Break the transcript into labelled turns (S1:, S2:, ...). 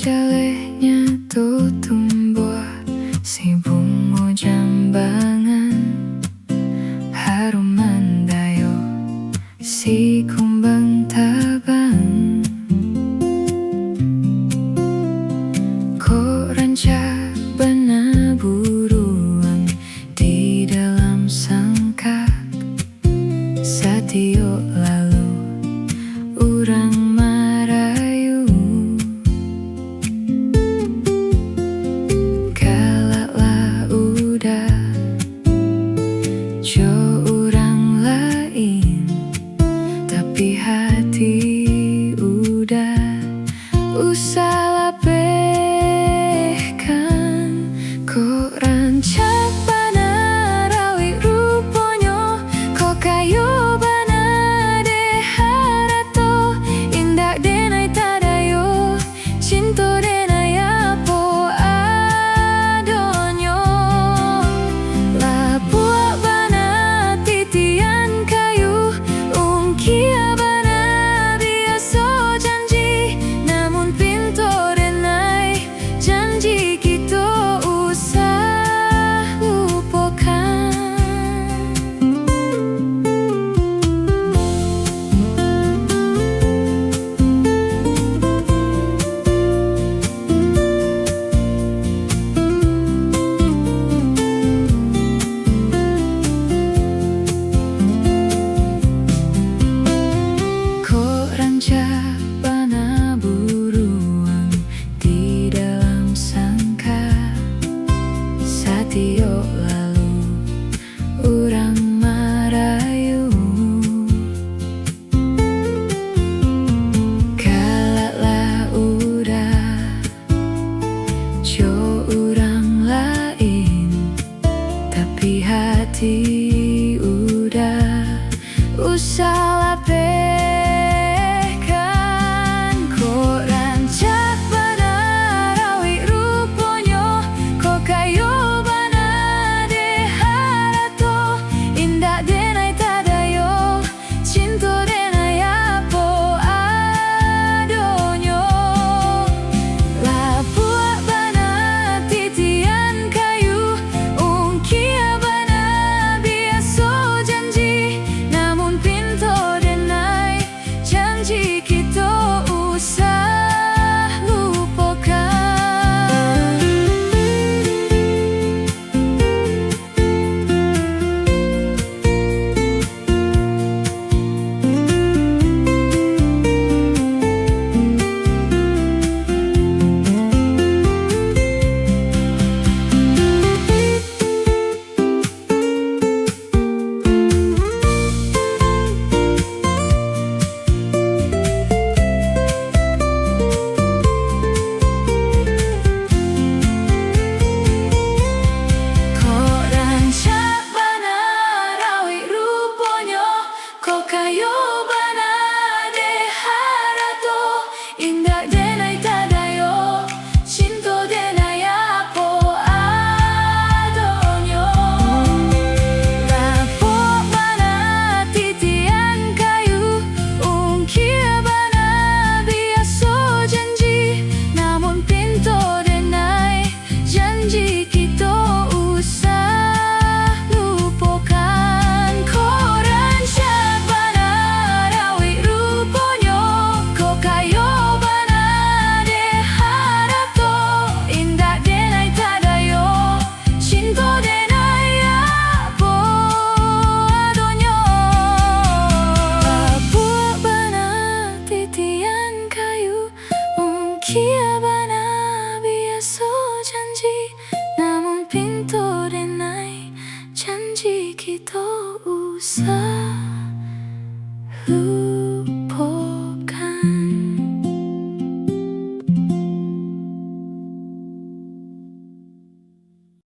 S1: jalehnya tuh tumbuh si bunga jambangan, harum mandayo si kumbang tabang. Kok rancak bana buruan di dalam sangkar, satio lalu urang marayu. Kalaklah udah jo urang lain, tapi hati udah usah labehkan. Kok rancak bana rawi ruponyo, kok kayo bana de harato, indak denai tadayo cinto denai apo adonyo. Lapua bana titian kayu, ungkia bana biaso janji, namun pinto denai janji kita usah lupakan. Kok rancak bana buruan di dalam sangkar, satio lalu urang marayu. Kalaklah udah jo urang lain, tapi hati udah usah labehkan. Kok rancak bana rawi ruponyo, kok kayo bana de harato, indak denai tadayo cinto denai apo adonyo. Lapua bana titian kayu, ungkia bana biaso janji, namun pinto denai janji kita usah lupakan. Kok rancak bana rawi ruponyo, kok kayo bana de harato, indak denai tadayo cinto denai apo adonyo. Lapua bana titian kayu, ungkia bana biaso janji, namun pinto denai janji kita usah lupakan. Kok rancak bana rawi ruponyo, kok kayo bana de harato, indak denai tadayo cinto denai apo adonyo. Lapua bana titian kayu, ungkia bana biaso janji, namun pinto denai janji kita usah lupakan.